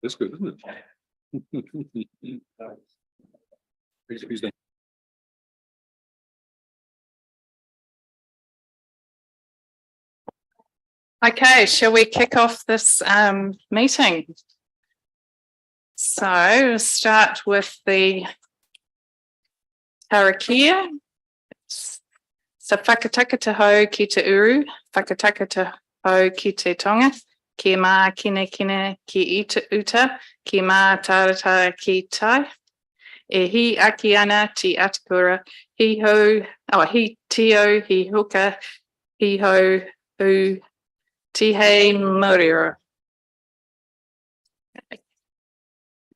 That's good, isn't it? Who's that? Okay, shall we kick off this meeting? So we'll start with the harakia. So whakataka te hau ki te uru, whakataka te hau ki te tonga, ki mā kine ki uta, ki mā taratara ki tai. E hi aki ana ti atakura, hi tio, hi huka, hi ho, hu, Tihei Morira.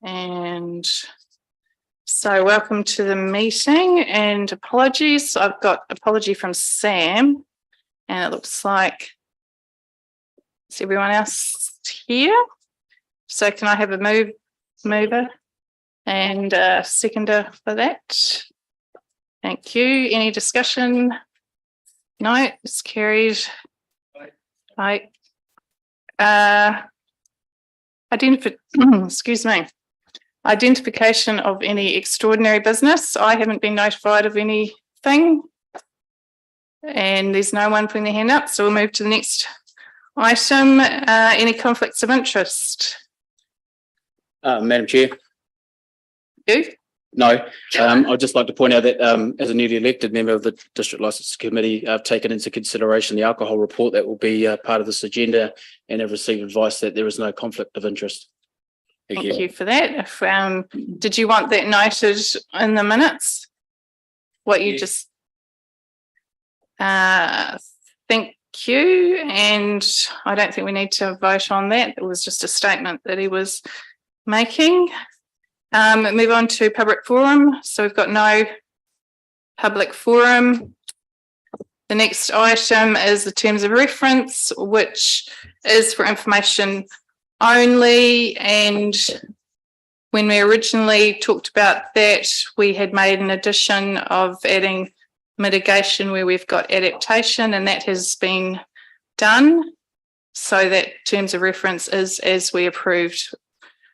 And so welcome to the meeting and apologies. I've got apology from Sam and it looks like is everyone else here. So can I have a mover and a seconder for that? Thank you. Any discussion? No, it's carried. Right. Excuse me. Identification of any extraordinary business. I haven't been notified of anything. And there's no one putting their hand up. So we'll move to the next item. Any conflicts of interest? Madam Chair. You? No, I'd just like to point out that as a newly elected member of the District Licence Committee, I've taken into consideration the alcohol report that will be part of this agenda and have received advice that there is no conflict of interest. Thank you for that. If, did you want that noted in the minutes? What you just... thank you. And I don't think we need to vote on that. It was just a statement that he was making. Move on to public forum. So we've got no public forum. The next item is the terms of reference, which is for information only. And when we originally talked about that, we had made an addition of adding mitigation where we've got adaptation, and that has been done. So that terms of reference is as we approved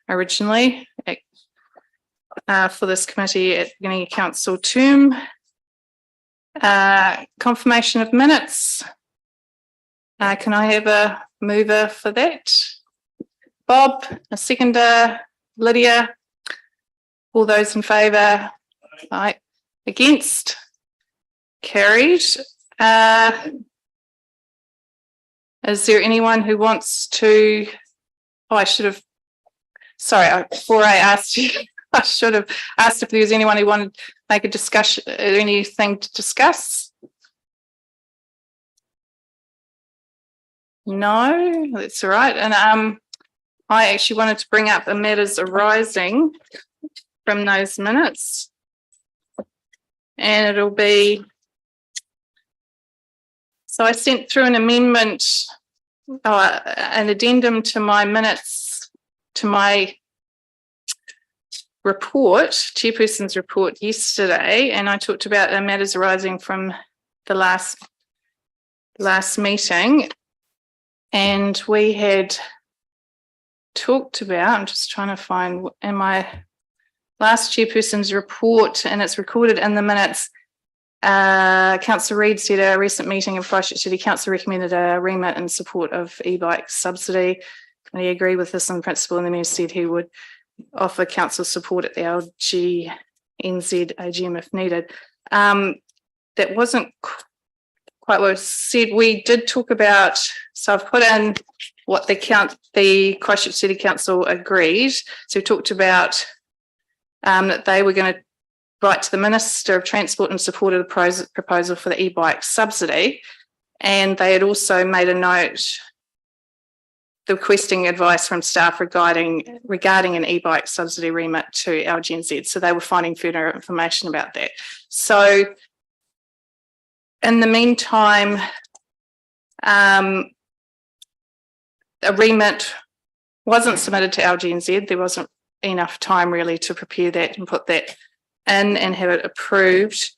originally for this committee at the beginning of council term. Confirmation of minutes. Can I have a mover for that? Bob, a seconder, Lydia. All those in favour? Right. Against? Carried. Is there anyone who wants to? Oh, I should have. Sorry, before I asked you, I should have asked if there was anyone who wanted to make a discussion, anything to discuss. No, that's all right. And I actually wanted to bring up the matters arising from those minutes. And it'll be, so I sent through an amendment, an addendum to my minutes, to my report, chairperson's report yesterday, and I talked about the matters arising from the last meeting, and we had talked about, I'm just trying to find in my last chairperson's report, and it's recorded in the minutes. Councillor Reid said a recent meeting of Christchurch City Council recommended a remit in support of e-bike subsidy. I agree with this in principle, and the Mayor said he would offer council support at the LGNZ AGM if needed. That wasn't quite what was said. We did talk about, so I've put in what the Christchurch City Council agreed. So we talked about that they were going to write to the Minister of Transport in support of the proposal for the e-bike subsidy, and they had also made a note requesting advice from staff regarding an e-bike subsidy remit to LGNZ. So they were finding further information about that. So in the meantime, a remit wasn't submitted to LGNZ. There wasn't enough time really to prepare that and put that in and have it approved.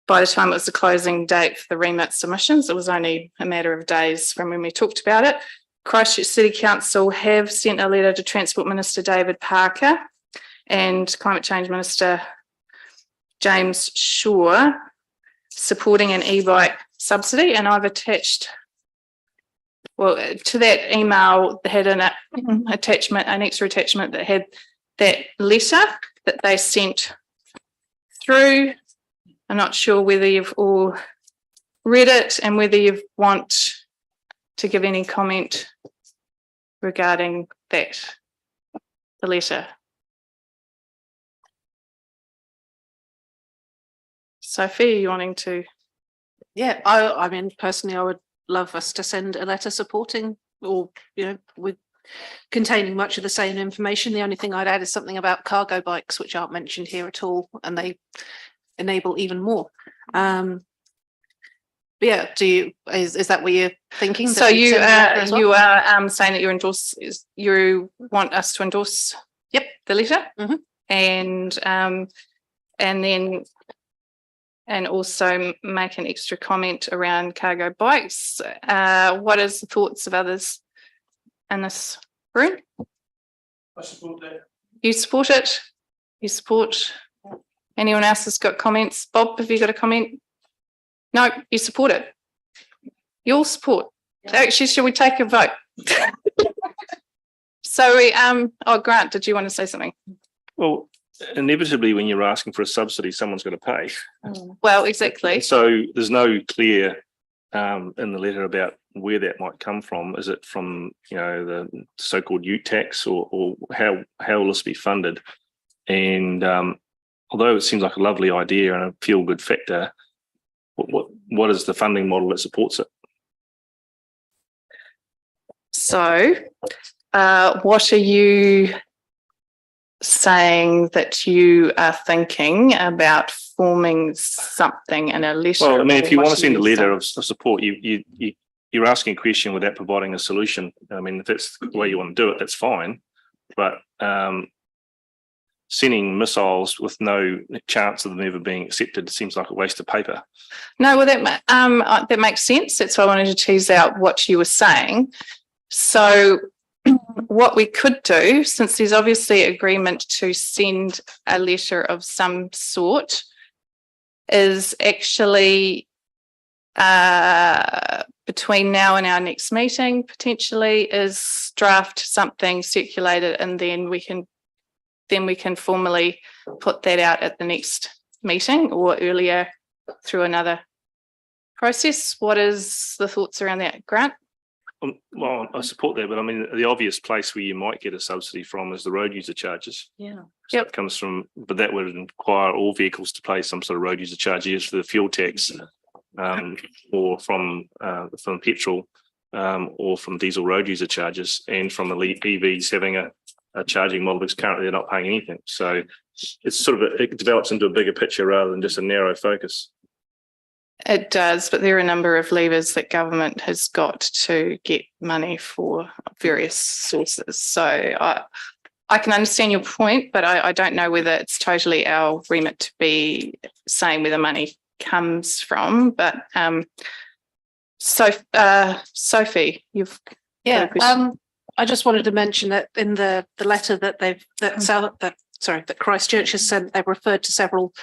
By the time it was the closing date for the remit submissions, it was only a matter of days from when we talked about it. Christchurch City Council have sent a letter to Transport Minister David Parker and Climate Change Minister James Shaw supporting an e-bike subsidy, and I've attached, well, to that email they had an attachment, an extra attachment that had that letter that they sent through. I'm not sure whether you've all read it and whether you want to give any comment regarding that, the letter. Sophie, are you wanting to? Yeah, I mean, personally, I would love us to send a letter supporting or, you know, with containing much of the same information. The only thing I'd add is something about cargo bikes, which aren't mentioned here at all, and they enable even more. Yeah, is that what you're thinking? So you are saying that you want us to endorse the letter? And then also make an extra comment around cargo bikes. What is the thoughts of others in this room? I support that. You support it? You support? Anyone else has got comments? Bob, have you got a comment? No, you support it. You all support. Actually, should we take a vote? So Grant, did you want to say something? Well, inevitably, when you're asking for a subsidy, someone's got to pay. Well, exactly. So there's no clear in the letter about where that might come from. Is it from, you know, the so-called ute tax, or how will this be funded? And although it seems like a lovely idea and a feel-good factor, what is the funding model that supports it? So, what are you saying that you are thinking about forming something in a letter? Well, I mean, if you want to What send a you letter think? of support, you're asking a question without providing a solution. I mean, if that's the way you want to do it, that's fine. But sending missiles with no chance of them ever being accepted seems like a waste of paper. No, well, that makes sense. That's why I wanted to tease out what you were saying. So what we could do, since there's obviously agreement to send a letter of some sort, is actually between now and our next meeting, potentially, is draft something, circulate it, and then we can formally put that out at the next meeting or earlier through another process. What is the thoughts around that, Grant? Well, I support that, but I mean, the obvious place where you might get a subsidy from is the road user charges. Yeah. So it comes from, but that would require all vehicles to pay some sort of road user charge, either for the fuel tax, or from petrol, or from diesel road user charges, and from the EVs having a charging model, because currently they're not paying anything. So it's sort of it develops into a bigger picture rather than just a narrow focus. It does, but there are a number of levers that government has got to get money for various sources. So I can understand your point, but I don't know whether it's totally our remit to be saying where the money comes from. But Sophie, you've got a question. I just wanted to mention that in the letter that Christchurch has sent, they've referred to several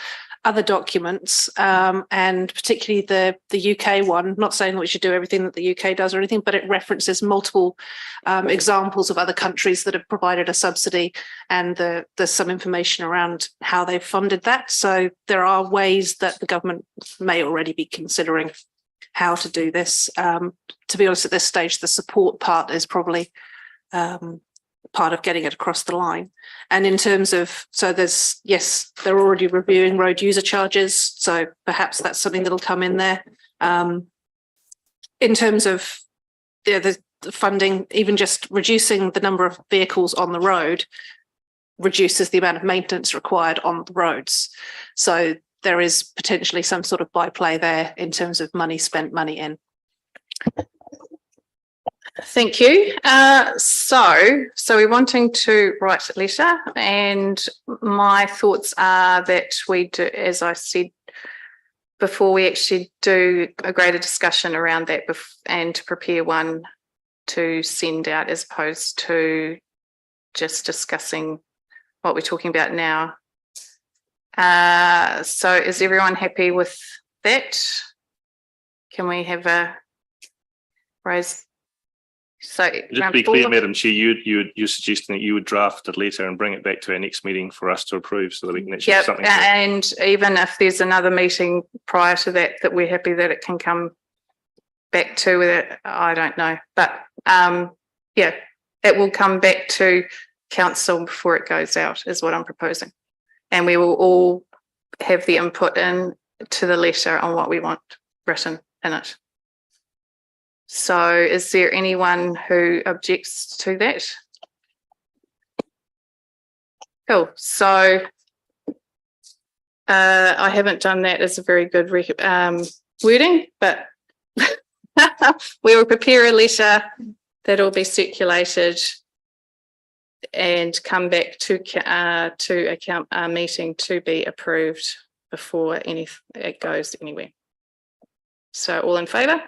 other documents, and particularly the UK one. Not saying that we should do everything that the UK does or anything, but it references multiple examples of other countries that have provided a subsidy, and there's some information around how they've funded that. So there are ways that the government may already be considering how to do this. To be honest, at this stage, the support part is probably part of getting it across the line. And in terms of, so they're already reviewing road user charges, so perhaps that's something that'll come in there. In terms of the funding, even just reducing the number of vehicles on the road reduces the amount of maintenance required on the roads. So there is potentially some sort of byplay there in terms of money spent, money in. Thank you. So we're wanting to write a letter, and my thoughts are that we do, as I said before, we actually do a greater discussion around that and to prepare one to send out as opposed to just discussing what we're talking about now. So is everyone happy with that? Can we have a raise? So Just to round be four? clear, Madam Chair, you're suggesting that you would draft a letter and bring it back to our next meeting for us to approve so that we can actually have Yep, something. and even if there's another meeting prior to that, that we're happy that it can come back to it, I don't know. But yeah, it will come back to council before it goes out is what I'm proposing. And we will all have the input in to the letter on what we want written in it. So is there anyone who objects to that? Cool. So I haven't done that as a very good wording, but we will prepare a letter that will be circulated and come back to a meeting to be approved before it goes anywhere. So all in favour?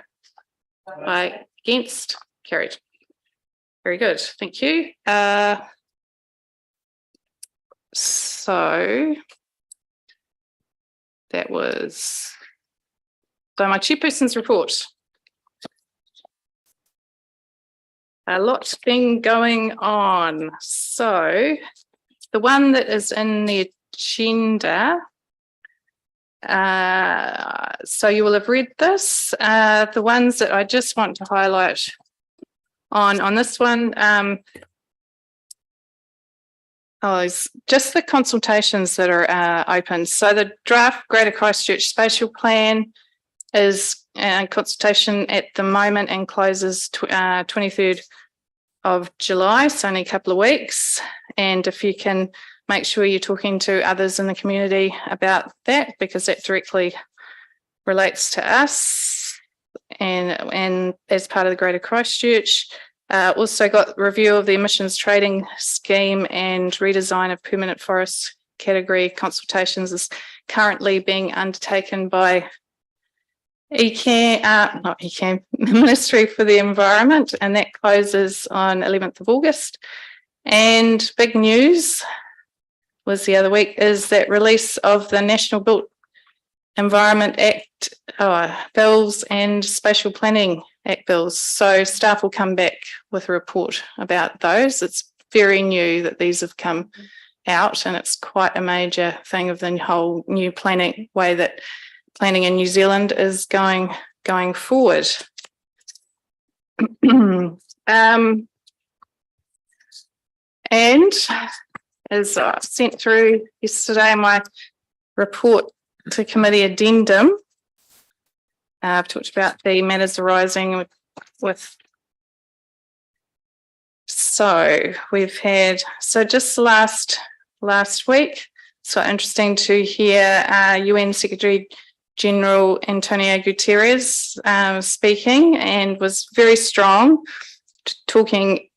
Aye. Against? Carried. Very good. Thank you. So that was my chairperson's report. A lot's been going on. So the one that is in the agenda, so you will have read this. The ones that I just want to highlight on this one, it's just the consultations that are open. So the draft Greater Christchurch Spatial Plan is consultation at the moment and closes 23rd of July, so only a couple of weeks. And if you can make sure you're talking to others in the community about that, because that directly relates to us and as part of the Greater Christchurch. Also got review of the emissions trading scheme and redesign of permanent forest category consultations is currently being undertaken by the Ministry for the Environment, and that closes on 11th of August. And big news was the other week is that release of the National Built Environment Act bills and Spatial Planning Act bills. So staff will come back with a report about those. It's very new that these have come out, and it's quite a major thing of the whole new planning way that planning in New Zealand is going forward. And as I sent through yesterday, my report to committee addendum, I've talked about the matters arising with so we've had, so just last week, so interesting to hear UN Secretary General Antonio Guterres speaking, and was very strong, talking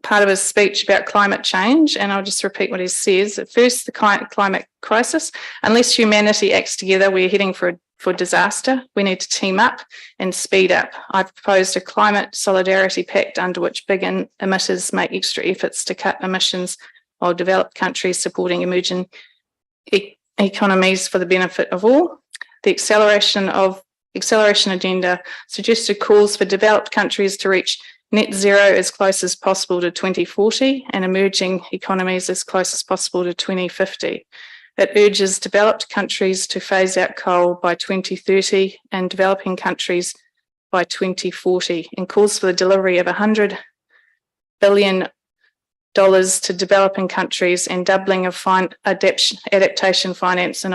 part of his speech about climate change. And I'll just repeat what he says. At first, the climate crisis, unless humanity acts together, we're heading for disaster. We need to team up and speed up. I've proposed a climate solidarity pact under which big emitters make extra efforts to cut emissions while developed countries supporting emerging economies for the benefit of all. The acceleration agenda suggested calls for developed countries to reach net zero as close as possible to 2040 and emerging economies as close as possible to 2050. It urges developed countries to phase out coal by 2030 and developing countries by 2040, and calls for the delivery of $100 billion to developing countries and doubling of adaptation finance and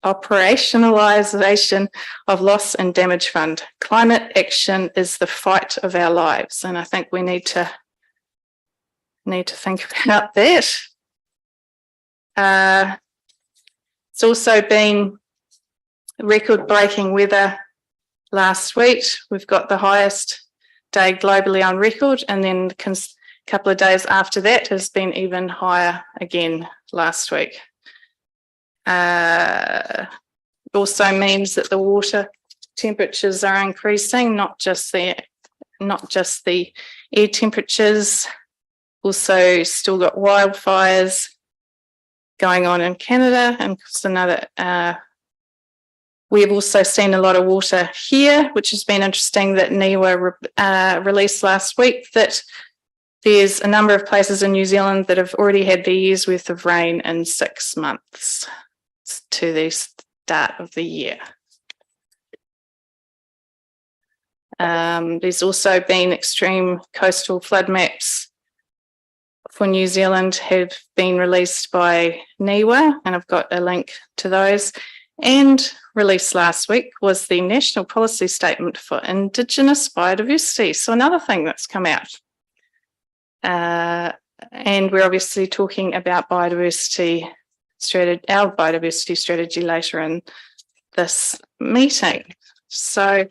operationalisation of loss and damage fund. Climate action is the fight of our lives, and I think we need to think about that. It's also been record-breaking weather last week. We've got the highest day globally on record, and then a couple of days after that has been even higher again last week. Also means that the water temperatures are increasing, not just the not just the air temperatures, also still got wildfires going on in Canada, and we've also seen a lot of water here, which has been interesting that NIWA released last week that there's a number of places in New Zealand that have already had their year's worth of rain in 6 months to the start of the year. There's also been extreme coastal flood maps for New Zealand have been released by NIWA, and I've got a link to those. And released last week was the National Policy Statement for Indigenous Biodiversity. So another thing that's come out. And we're obviously talking about biodiversity strategy, our biodiversity strategy later in this meeting. So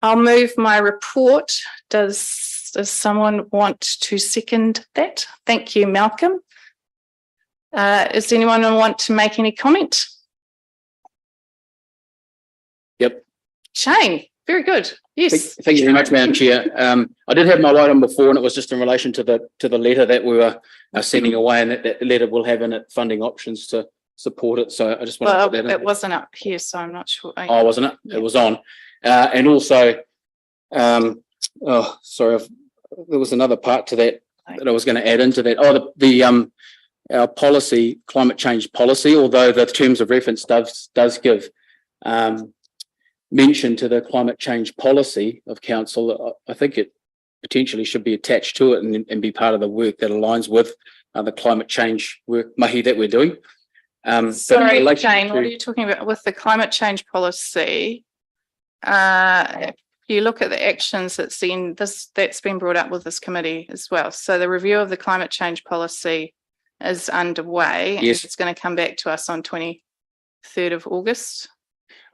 I'll move my report. Does someone want to second that? Thank you, Malcolm. Does anyone want to make any comment? Yep. Shane, very good. Yes. Thank you very much, Madam Chair. I did have my light on before, and it was just in relation to the letter that we were sending away, and that letter will have in it funding options to support it. So I just want to put that in. It wasn't up here, so I'm not sure. Oh, wasn't it? Yeah. It was on. And also, there was another part to that I was going to add into that. Oh, our policy, climate change policy, although the terms of reference does give mention to the climate change policy of council, I think it potentially should be attached to it and be part of the work that aligns with the climate change work mahi that we're doing. Sorry, Jane, what are you talking about with the climate change policy? If you look at the actions that's been brought up with this committee as well. So the review of the climate change policy is underway. Yes. And it's going to come back to us on 23rd of August.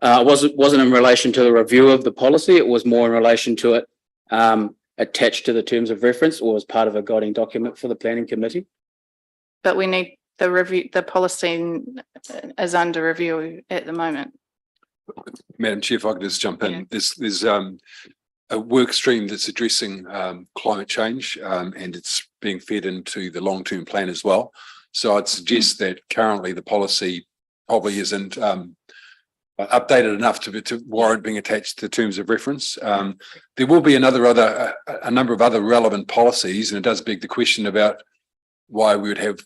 Wasn't in relation to the review of the policy. It was more in relation to it attached to the terms of reference, or as part of a guiding document for the planning committee. But we need the review. The policy is under review at the moment. Madam Chair, if I could just jump in. Yeah. There's a work stream that's addressing climate change, and it's being fed into the long-term plan as well. So I'd suggest that currently the policy probably isn't updated enough to warrant being attached to terms of reference. There will be a number of other relevant policies, and it does beg the question about why we would have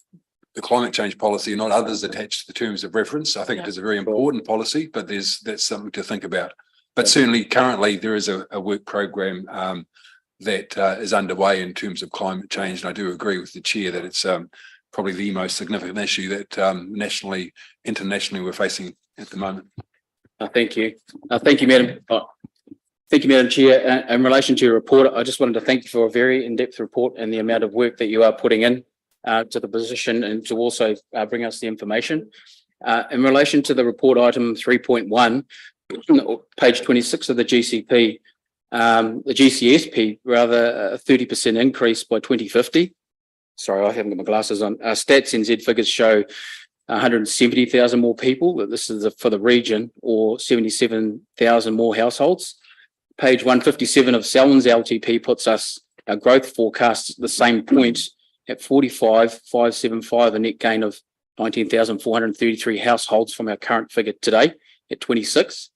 the climate change policy and not others attached to the terms of reference. I think it is a very important policy, but that's something to think about. But certainly currently there is a work program that is underway in terms of climate change. And I do agree with the chair that it's probably the most significant issue that nationally, internationally we're facing at the moment. Thank you. Thank you, Madam. Thank you, Madam Chair. In relation to your report, I just wanted to thank you for a very in-depth report and the amount of work that you are putting in to the position, and to also bring us the information. In relation to the report item 3.1, page 26 of the GCP, the GCSP, rather, a 30% increase by 2050. Sorry, I haven't got my glasses on. Stats NZ figures show 170,000 more people. This is for the region, or 77,000 more households. Page 157 of Selwyn's LTP puts us, our growth forecast at the same point at 45,575, a net gain of 19,433 households from our current figure today at 26.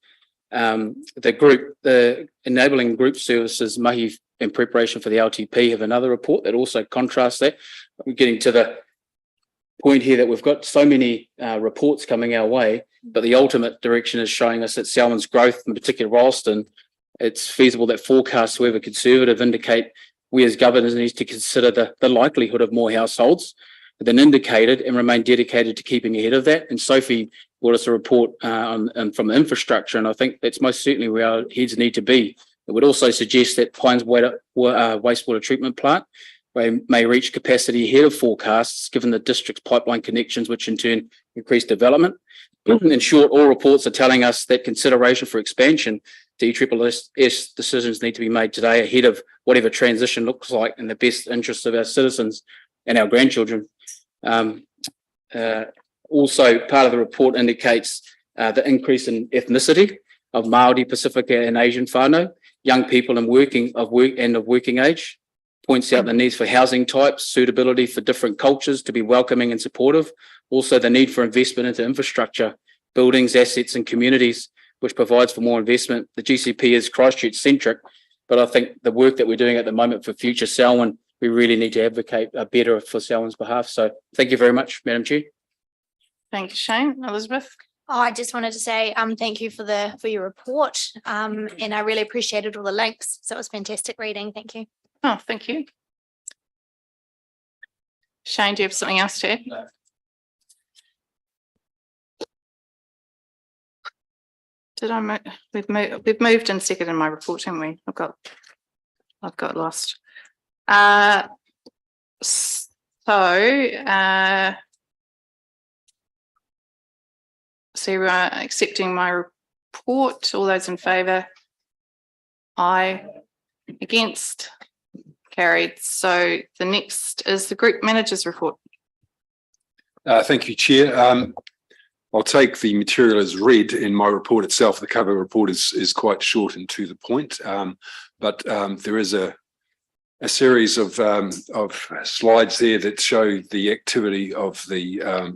The enabling group services mahi in preparation for the LTP have another report that also contrasts that. We're getting to the point here that we've got so many reports coming our way, but the ultimate direction is showing us that Selwyn's growth, in particular Ralston, it's feasible that forecasts, however conservative, indicate we as governors need to consider the likelihood of more households than indicated and remain dedicated to keeping ahead of that. And Sophie brought us a report from infrastructure, and I think that's most certainly where our heads need to be. It would also suggest that Pines wastewater treatment plant may reach capacity ahead of forecasts, given the district's pipeline connections, which in turn increase development. In short, all reports are telling us that consideration for expansion to ESSS decisions need to be made today ahead of whatever transition looks like in the best interest of our citizens and our grandchildren. Also, part of the report indicates the increase in ethnicity of Māori, Pacifica and Asian whānau, young people and working age. Points out the needs for housing types, suitability for different cultures to be welcoming and supportive. Also the need for investment into infrastructure, buildings, assets and communities, which provides for more investment. The GCP is Christchurch centric, but I think the work that we're doing at the moment for future Selwyn, we really need to advocate better for Selwyn's behalf. So thank you very much, Madam Chair. Thank you, Shane. Elizabeth? I just wanted to say thank you for your report, and I really appreciated all the links. So it was fantastic reading. Thank you. Oh, thank you. Shane, do you have something else to add? No. Did I move? We've moved and seconded my report, haven't we? I've got lost. So we're accepting my report. All those in favour? Aye. Against? Carried. So the next is the group manager's report. Thank you, Chair. I'll take the material as read in my report itself. The cover report is quite short and to the point, but there is a series of slides there that show the activity of the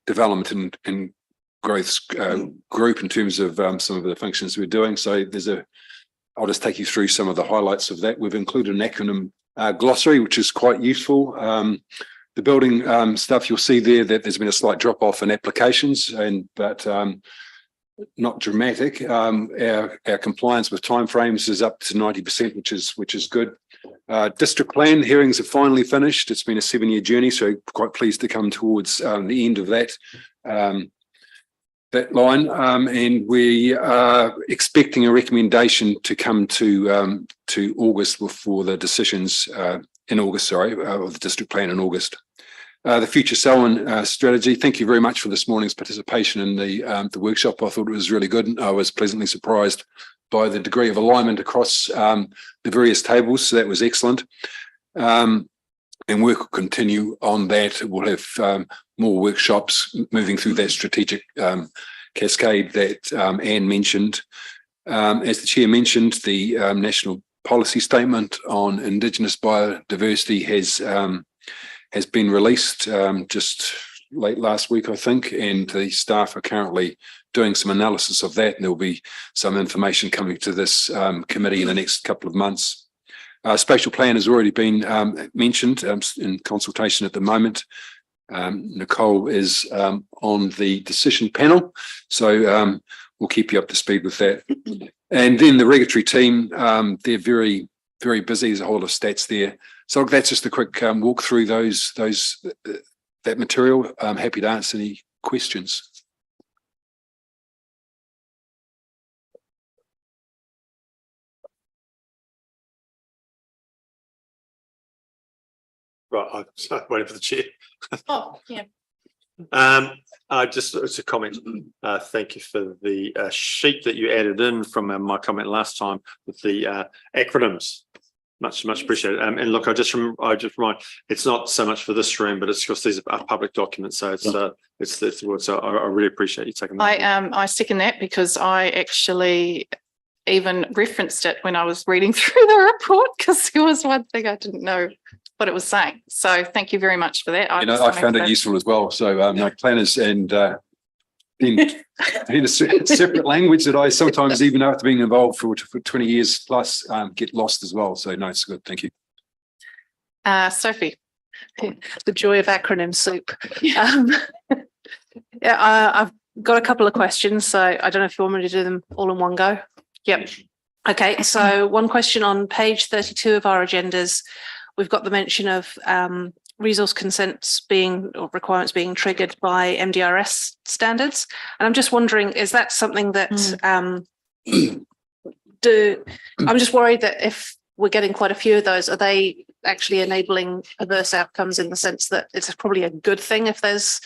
development and growth group in terms of some of the functions we're doing. So I'll just take you through some of the highlights of that. We've included an acronym glossary, which is quite useful. The building stuff, you'll see there that there's been a slight drop off in applications, but not dramatic. Our compliance with timeframes is up to 90%, which is good. District plan hearings are finally finished. It's been a 7-year journey, so quite pleased to come towards the end of that. That line, and we are expecting a recommendation to come to August for the decisions in August, of the district plan in August. The future Selwyn strategy. Thank you very much for this morning's participation in the workshop. I thought it was really good. I was pleasantly surprised by the degree of alignment across the various tables. So that was excellent. And work will continue on that. We'll have more workshops moving through that strategic cascade that Anne mentioned. As the Chair mentioned, the National Policy Statement on Indigenous Biodiversity has been released just late last week, I think, and the staff are currently doing some analysis of that, and there'll be some information coming to this committee in the next couple of months. Spatial plan has already been mentioned in consultation at the moment. Nicole is on the decision panel, so we'll keep you up to speed with that. And then the regulatory team, they're very, very busy. There's a whole lot of stats there. So that's just a quick walk through that material. I'm happy to answer any questions. Right, I'm sorry, waiting for the chair. Oh, yeah. It's a comment. Thank you for the sheet that you added in from my comment last time with the acronyms. Much appreciated. And look, I just remind, it's not so much for this room, but it's because these are public documents. So it's the word. So I really appreciate you taking that. I second that, because I actually even referenced it when I was reading through the report, because there was one thing I didn't know what it was saying. So thank you very much for that. I found it useful as well. So my planners and in a separate language that I sometimes, even after being involved for 20 years plus, get lost as well. So no, it's good. Thank you. Sophie. The joy of acronym soup. I've got a couple of questions, so I don't know if you want me to do them all in one go. Yep. Okay, so one question on page 32 of our agendas. We've got the mention of resource consents or requirements being triggered by MDRS standards. And I'm just wondering, is that something that I'm just worried that if we're getting quite a few of those, are they actually enabling adverse outcomes, in the sense that it's probably a good thing if there's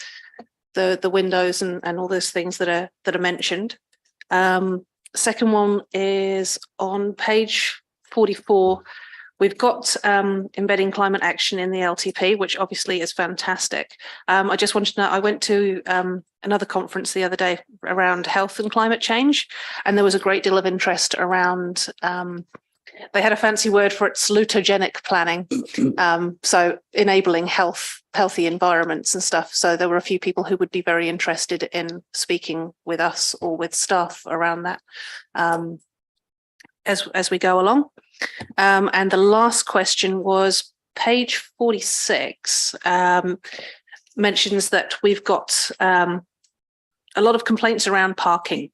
the windows and all those things that are mentioned. Second one is on page 44, We've got embedding climate action in the LTP, which obviously is fantastic. I just wanted to know, I went to another conference the other day around health and climate change, and there was a great deal of interest around, they had a fancy word for it, salutogenic planning. So enabling healthy environments and stuff. So there were a few people who would be very interested in speaking with us or with staff around that as we go along. And the last question was page 46, mentions that we've got a lot of complaints around parking,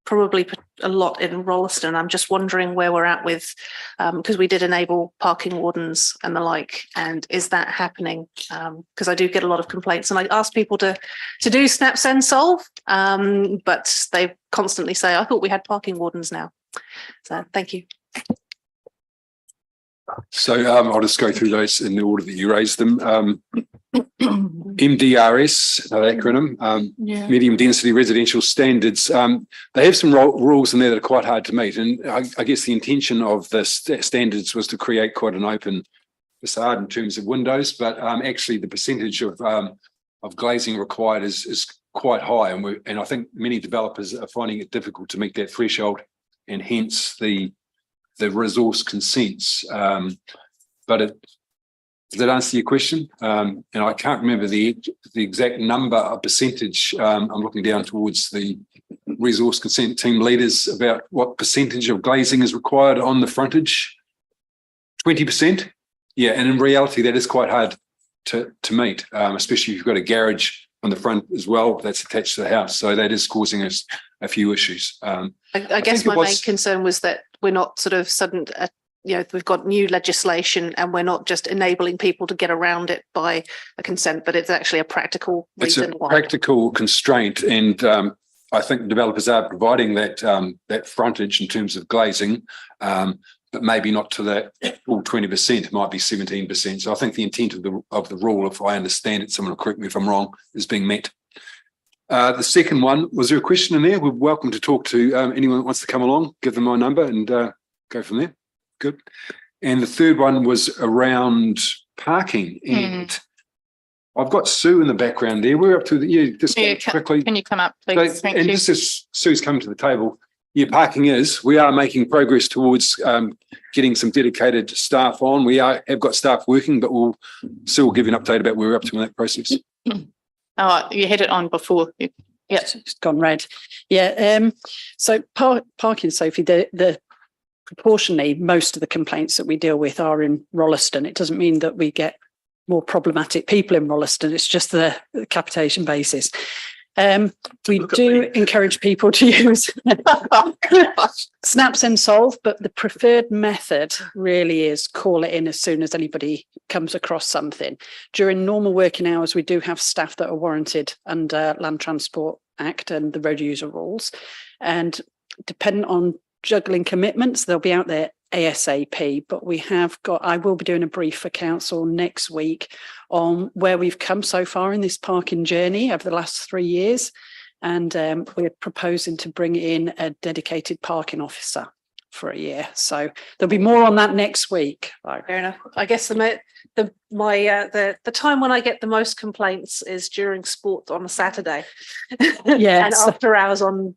probably a lot in Rolleston. I'm just wondering where we're at with, because we did enable parking wardens and the like, and is that happening? Because I do get a lot of complaints, and I ask people to do Snap Send Solve, but they constantly say, I thought we had parking wardens now. So thank you. So I'll just go through those in the order that you raised them. MDRS, acronym, medium density residential standards. They have some rules in there that are quite hard to meet. And I guess the intention of the standards was to create quite an open facade in terms of windows, but actually the percentage of glazing required is quite high. And I think many developers are finding it difficult to meet that threshold, and hence the resource consents. But does that answer your question? And I can't remember the exact number or percentage. I'm looking down towards the resource consent team leaders about what percentage of glazing is required on the frontage. 20%. Yeah, and in reality, that is quite hard to meet, especially if you've got a garage on the front as well that's attached to the house. So that is causing us a few issues. I guess my main concern was that we're not sort of we've got new legislation and we're not just enabling people to get around it by a consent, but it's actually a practical reason. It's a practical constraint, and I think developers are providing that frontage in terms of glazing, but maybe not to that full 20%. It might be 17%. So I think the intent of the rule, if I understand it, someone will correct me if I'm wrong, is being met. The second one, was there a question in there? We're welcome to talk to anyone that wants to come along, give them my number and go from there. Good. And the third one was around parking. And I've got Sue in the background there. We're up to quickly. Can you come up, please? Thank you. Just as Sue's coming to the table, parking we are making progress towards getting some dedicated staff on. We have got staff working, but Sue will give you an update about where we're up to in that process. Oh, you had it on before. Yeah, it's gone red. Yeah. So parking, Sophie, the proportionally most of the complaints that we deal with are in Rolleston. It doesn't mean that we get more problematic people in Rolleston. It's just the capitation basis. We do encourage people to use Snap Send Solve, but the preferred method really is call it in as soon as anybody comes across something. During normal working hours, we do have staff that are warranted under Land Transport Act and the road user rules. And depending on juggling commitments, they'll be out there ASAP, but I will be doing a brief for council next week on where we've come so far in this parking journey over the last 3 years. And we're proposing to bring in a dedicated parking officer for a year. So there'll be more on that next week. Fair enough. I guess the time when I get the most complaints is during sport on a Saturday. Yeah. And after hours on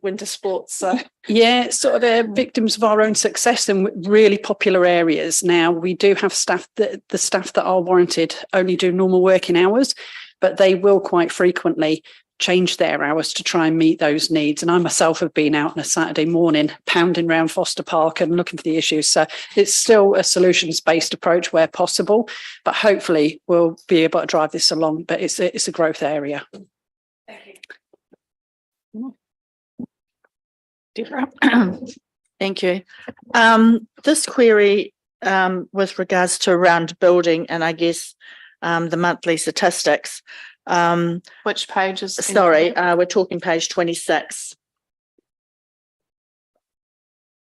winter sports. So yeah, sort of victims of our own success in really popular areas. Now we do have staff the staff that are warranted only do normal working hours, but they will quite frequently change their hours to try and meet those needs. And I myself have been out on a Saturday morning pounding around Foster Park and looking for the issues. So it's still a solutions-based approach where possible, but hopefully we'll be able to drive this along. But it's a growth area. thank you. Thank you. This query with regards to around building and I guess the monthly statistics. Which pages? Sorry, we're talking page 26.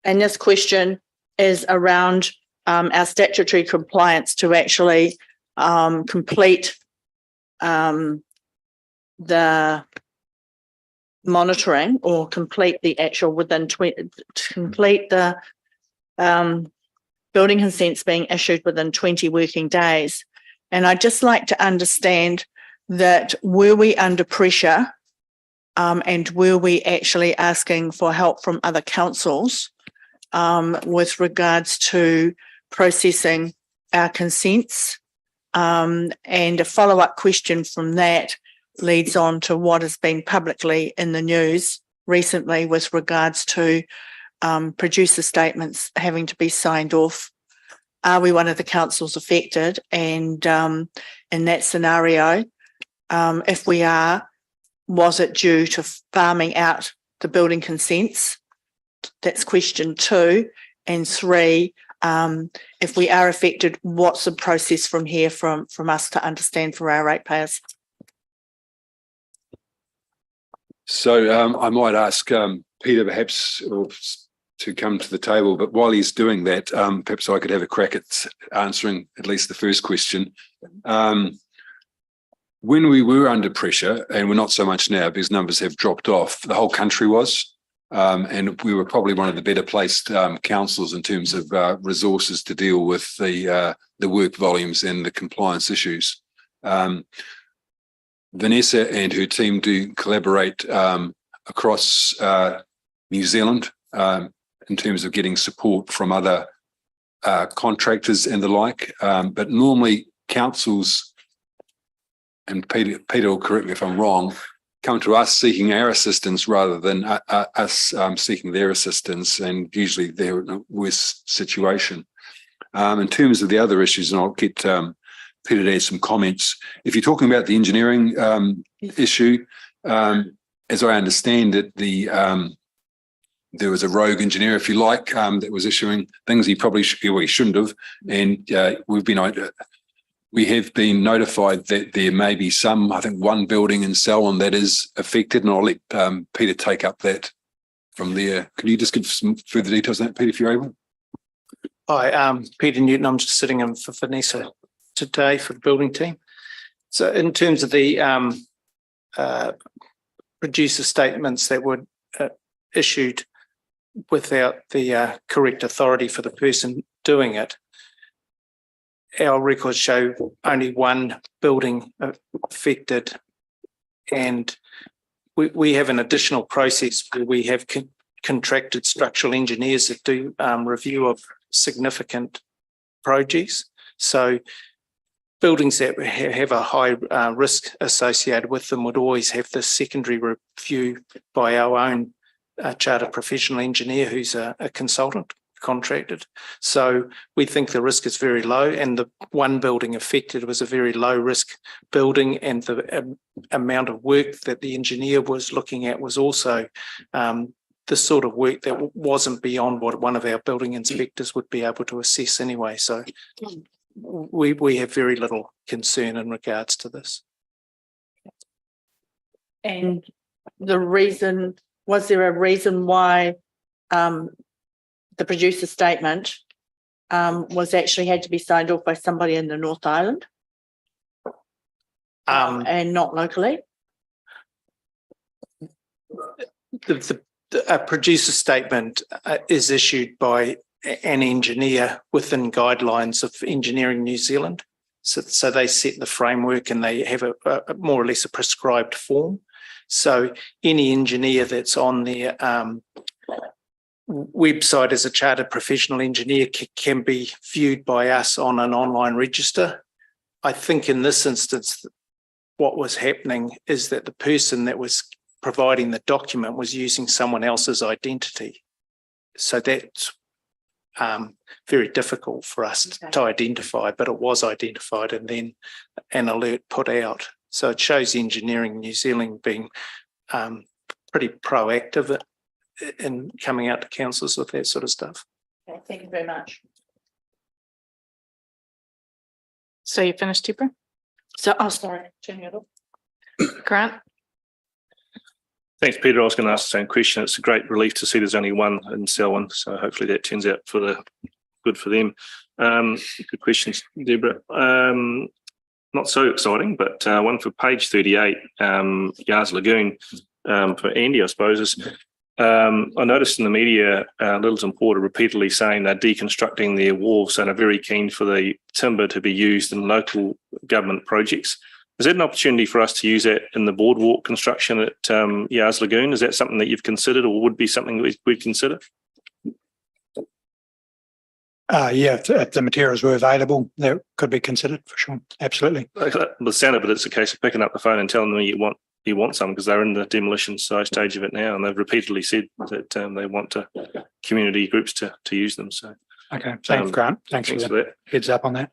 And this question is around our statutory compliance to actually complete the monitoring or complete the actual complete the building consents being issued within 20 working days. And I'd just like to understand that were we under pressure and were we actually asking for help from other councils with regards to processing our consents? And a follow-up question from that leads on to what has been publicly in the news recently with regards to producer statements having to be signed off. Are we one of the councils affected? And in that scenario, if we are, was it due to farming out the building consents? That's question 2. And 3, if we are affected, what's the process from here from us to understand for our ratepayers? So I might ask Peter perhaps to come to the table, but while he's doing that, perhaps I could have a crack at answering at least the first question. When we were under pressure, and we're not so much now because numbers have dropped off, the whole country was, and we were probably one of the better placed councils in terms of resources to deal with the work volumes and the compliance issues. Vanessa and her team do collaborate across New Zealand in terms of getting support from other contractors and the like. But normally councils, and Peter will correct me if I'm wrong, come to us seeking our assistance rather than us seeking their assistance, and usually they're in a worse situation. In terms of the other issues, and I'll get Peter to add some comments. If you're talking about the engineering issue, as I understand it, there was a rogue engineer, if you like, that was issuing things he probably shouldn't have, and we have been notified that there may be some, I think, one building in Selwyn that is affected, and I'll let Peter take up that from there. Can you just give some further details on that, Peter, if you're able? Hi, Peter Newton. I'm just sitting in for Vanessa today for the building team. So in terms of the producer statements that were issued without the correct authority for the person doing it, our records show only one building affected, and we have an additional process where we have contracted structural engineers that do review of significant projects. So buildings that have a high risk associated with them would always have this secondary review by our own chartered professional engineer who's a consultant contracted. So we think the risk is very low, and the one building affected was a very low risk building, and the amount of work that the engineer was looking at was also the sort of work that wasn't beyond what one of our building inspectors would be able to assess anyway. So we have very little concern in regards to this. And the reason, was there a reason why the producer statement was actually had to be signed off by somebody in the North Island and not locally? A producer statement is issued by an engineer within guidelines of Engineering New Zealand. So they set the framework, and they have a more or less a prescribed form. So any engineer that's on their website as a chartered professional engineer can be viewed by us on an online register. I think in this instance, what was happening is that the person that was providing the document was using someone else's identity. So that's very difficult for us to identify, but it was identified and then an alert put out. So it shows Engineering New Zealand being pretty proactive in coming out to councils with that sort of stuff. Okay, thank you very much. So you finished, Tipper? So, oh, sorry, turning it off. Grant? Thanks, Peter. I was going to ask the same question. It's a great relief to see there's only one in Selwyn, so hopefully that turns out for the good for them. Good questions, Deborah. Not so exciting, but one for page 38, Yars Lagoon, for Andy, I suppose, is I noticed in the media, Littleton Port are repeatedly saying they're deconstructing their wharves and are very keen for the timber to be used in local government projects. Is that an opportunity for us to use that in the boardwalk construction at Yars Lagoon? Is that something that you've considered or would be something that we'd consider? Yeah, if the materials were available, that could be considered for sure. Absolutely. The sound of it, it's a case of picking up the phone and telling them you want some, because they're in the demolition stage of it now, and they've repeatedly said that they want community groups to use them. So Okay, thanks, Grant. Thanks for that. Heads up on that.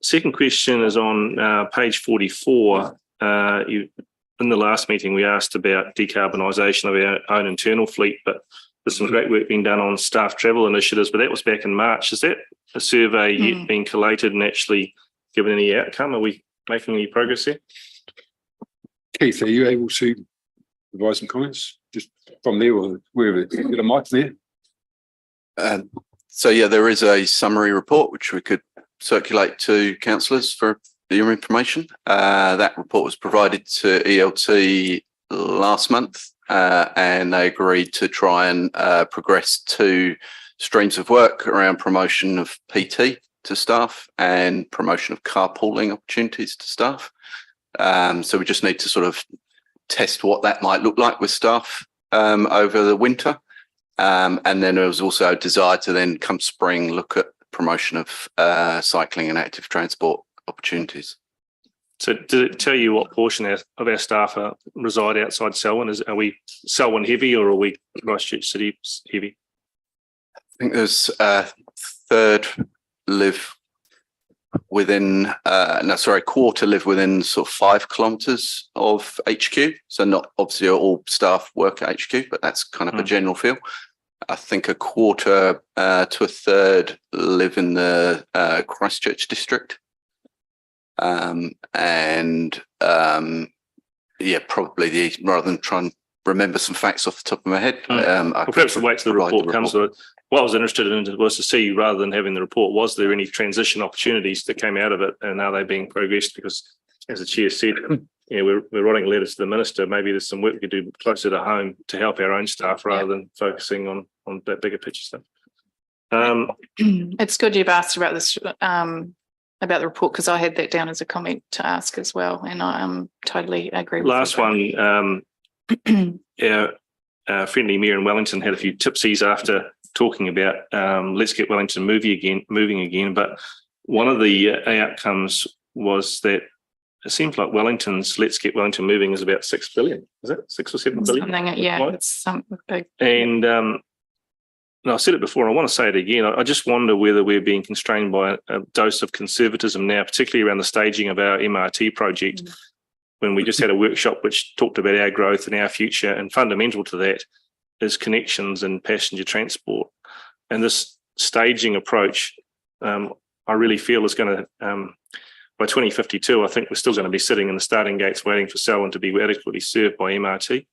Second question is on page 44. In the last meeting, we asked about decarbonisation of our own internal fleet, but there's some great work being done on staff travel initiatives, but that was back in March. Is that a survey yet being collated and actually given any outcome? Are we making any progress there? Keith, are you able to provide some comments just from there or wherever? Get a mic there. So yeah, there is a summary report which we could circulate to councillors for your information. That report was provided to ELT last month, and they agreed to try and progress 2 streams of work around promotion of PT to staff and promotion of carpooling opportunities to staff. So we just need to sort of test what that might look like with staff over the winter. And then there was also a desire to then come spring look at promotion of cycling and active transport opportunities. So did it tell you what portion of our staff reside outside Selwyn? Are we Selwyn heavy or are we Christchurch City heavy? I think there's a third live within, quarter live within sort of 5 kilometres of HQ. So not obviously all staff work at HQ, but that's kind of a general feel. I think a quarter to a third live in the Christchurch district. Probably rather than try and remember some facts off the top of my head. Perhaps the wait till the report comes. What I was interested in was to see, rather than having the report, was there any transition opportunities that came out of it, and are they being progressed? Because, as the chair said, we're writing letters to the minister. Maybe there's some work we could do closer to home to help our own staff rather than focusing on that bigger picture stuff. It's good you've asked about this, about the report, because I had that down as a comment to ask as well, and I totally agree with Last one, our friendly mayor in Wellington had a few tipsies after talking about let's get Wellington moving again. But one of the outcomes was that it seems like Wellington's Let's Get Wellington Moving is about 6 billion. Is it 6 or 7 billion? It's something big. And I said it before, and I want to say it again. I just wonder whether we're being constrained by a dose of conservatism now, particularly around the staging of our MRT project, when we just had a workshop which talked about our growth and our future, and fundamental to that is connections and passenger transport. And this staging approach, I really feel is going to, by 2052, I think we're still going to be sitting in the starting gates waiting for Selwyn to be adequately served by MRT.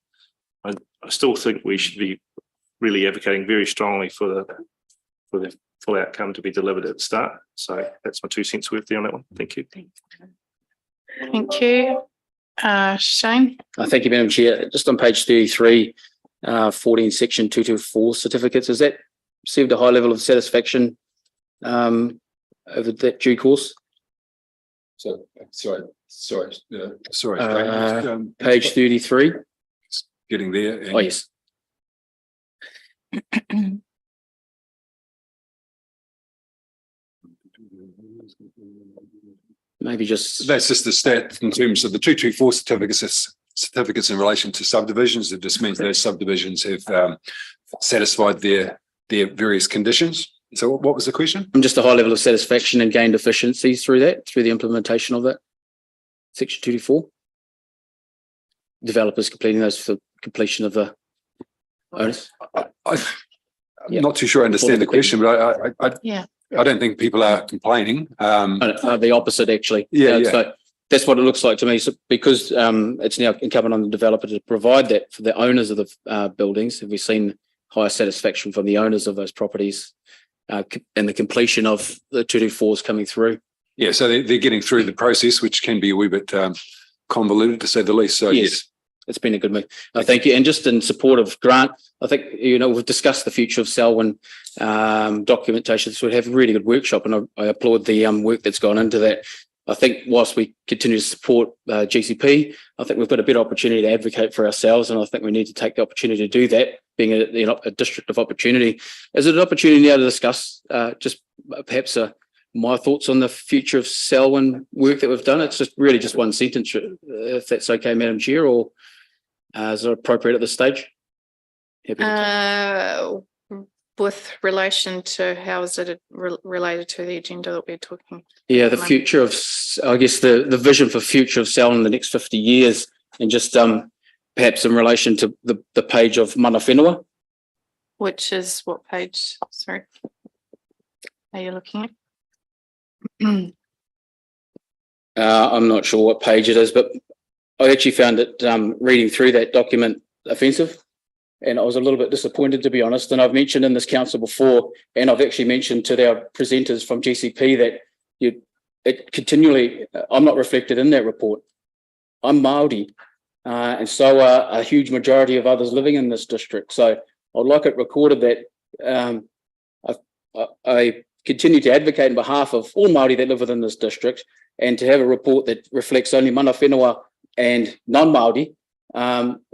I still think we should be really advocating very strongly for the full outcome to be delivered at the start. So that's my 2 cents worth there on that one. Thank you. Thank you. Shane? Thank you, Madam Chair. Just on page 33, 14 section 224 certificates, has that received a high level of satisfaction over that due course? So sorry. Page 33. Getting there. Oh, yes. Maybe just that's just the stat in terms of the 224 certificates in relation to subdivisions. It just means those subdivisions have satisfied their various conditions. So what was the question? just a high level of satisfaction and gained efficiencies through the implementation of that section 224. Developers completing those for completion of the owners. I'm not too sure I understand the question, but I don't think people are complaining. The opposite, actually. Yeah. So that's what it looks like to me. So because it's now incumbent on the developer to provide that for the owners of the buildings, have we seen higher satisfaction from the owners of those properties and the completion of the 224s coming through? Yeah, so they're getting through the process, which can be a wee bit convoluted to say the least. So yes. it's been a good move. Thank you. And just in support of Grant, I think, we've discussed the future of Selwyn documentation. So we have a really good workshop, and I applaud the work that's gone into that. I think whilst we continue to support GCP, I think we've got a better opportunity to advocate for ourselves, and I think we need to take the opportunity to do that, being a district of opportunity. Is it an opportunity now to discuss just perhaps my thoughts on the future of Selwyn work that we've done? It's just really just one sentence, if that's okay, Madam Chair, or is it appropriate at this stage? Happy to with relation to how is it related to the agenda that we're talking? Yeah, the future of, I guess, the vision for future of Selwyn in the next 50 years, and just perhaps in relation to the page of mana whenua. Which is what page? Sorry, are you looking at? I'm not sure what page it is, but I actually found it reading through that document offensive. And I was a little bit disappointed, to be honest. And I've mentioned in this council before, and I've actually mentioned to our presenters from GCP that it continually, I'm not reflected in that report. I'm Māori, and so are a huge majority of others living in this district. So I'd like it recorded that I continue to advocate on behalf of all Māori that live within this district, and to have a report that reflects only mana whenua and non-Māori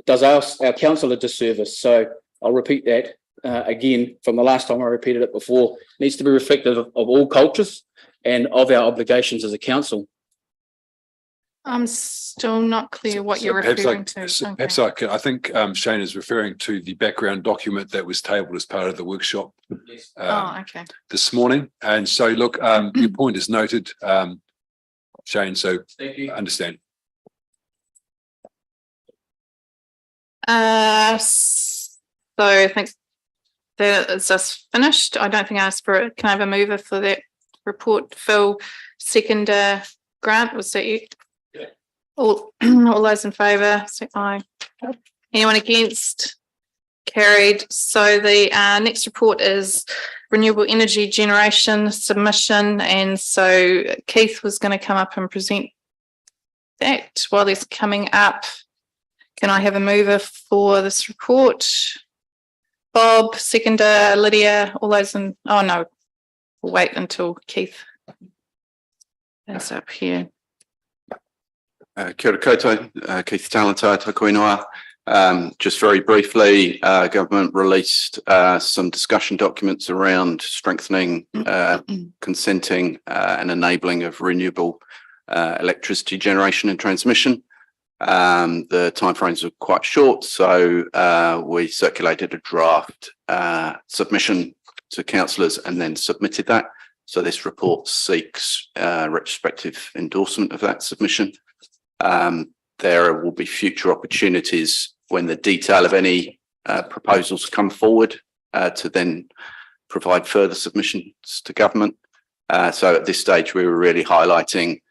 does our council a disservice. So I'll repeat that again from the last time I repeated it before. It needs to be reflective of all cultures and of our obligations as a council. I'm still not clear what you're referring to. Perhaps I think Shane is referring to the background document that was tabled as part of the workshop okay. this morning. And so, look, your point is noted, Shane, so understand. So I think that is just finished. I don't think I asked for it. Can I have a mover for that report? Phil, second, Grant, was that you? Yeah. All those in favour, say aye. Anyone against? Carried. So the next report is renewable energy generation submission, and so Keith was going to come up and present that. While he's coming up, can I have a mover for this report? Bob, seconder, Lydia, all those in, oh no, we'll wait until Keith is up here. Kia ora koutou, Keith Talantai, tōku ingoa. Just very briefly, government released some discussion documents around strengthening, consenting and enabling of renewable electricity generation and transmission. The timeframes were quite short, so we circulated a draft submission to councillors and then submitted that. So this report seeks retrospective endorsement of that submission. There will be future opportunities when the detail of any proposals come forward to then provide further submissions to government. So at this stage, we were really highlighting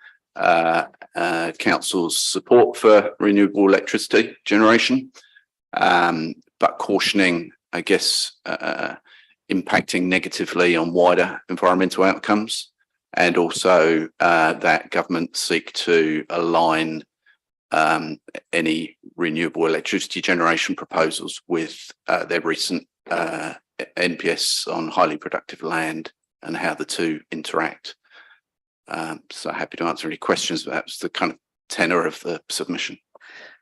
council's support for renewable electricity generation, but cautioning, I guess, impacting negatively on wider environmental outcomes, and also that government seek to align any renewable electricity generation proposals with their recent NPS on highly productive land and how the two interact. So happy to answer any questions, but that's the kind of tenor of the submission.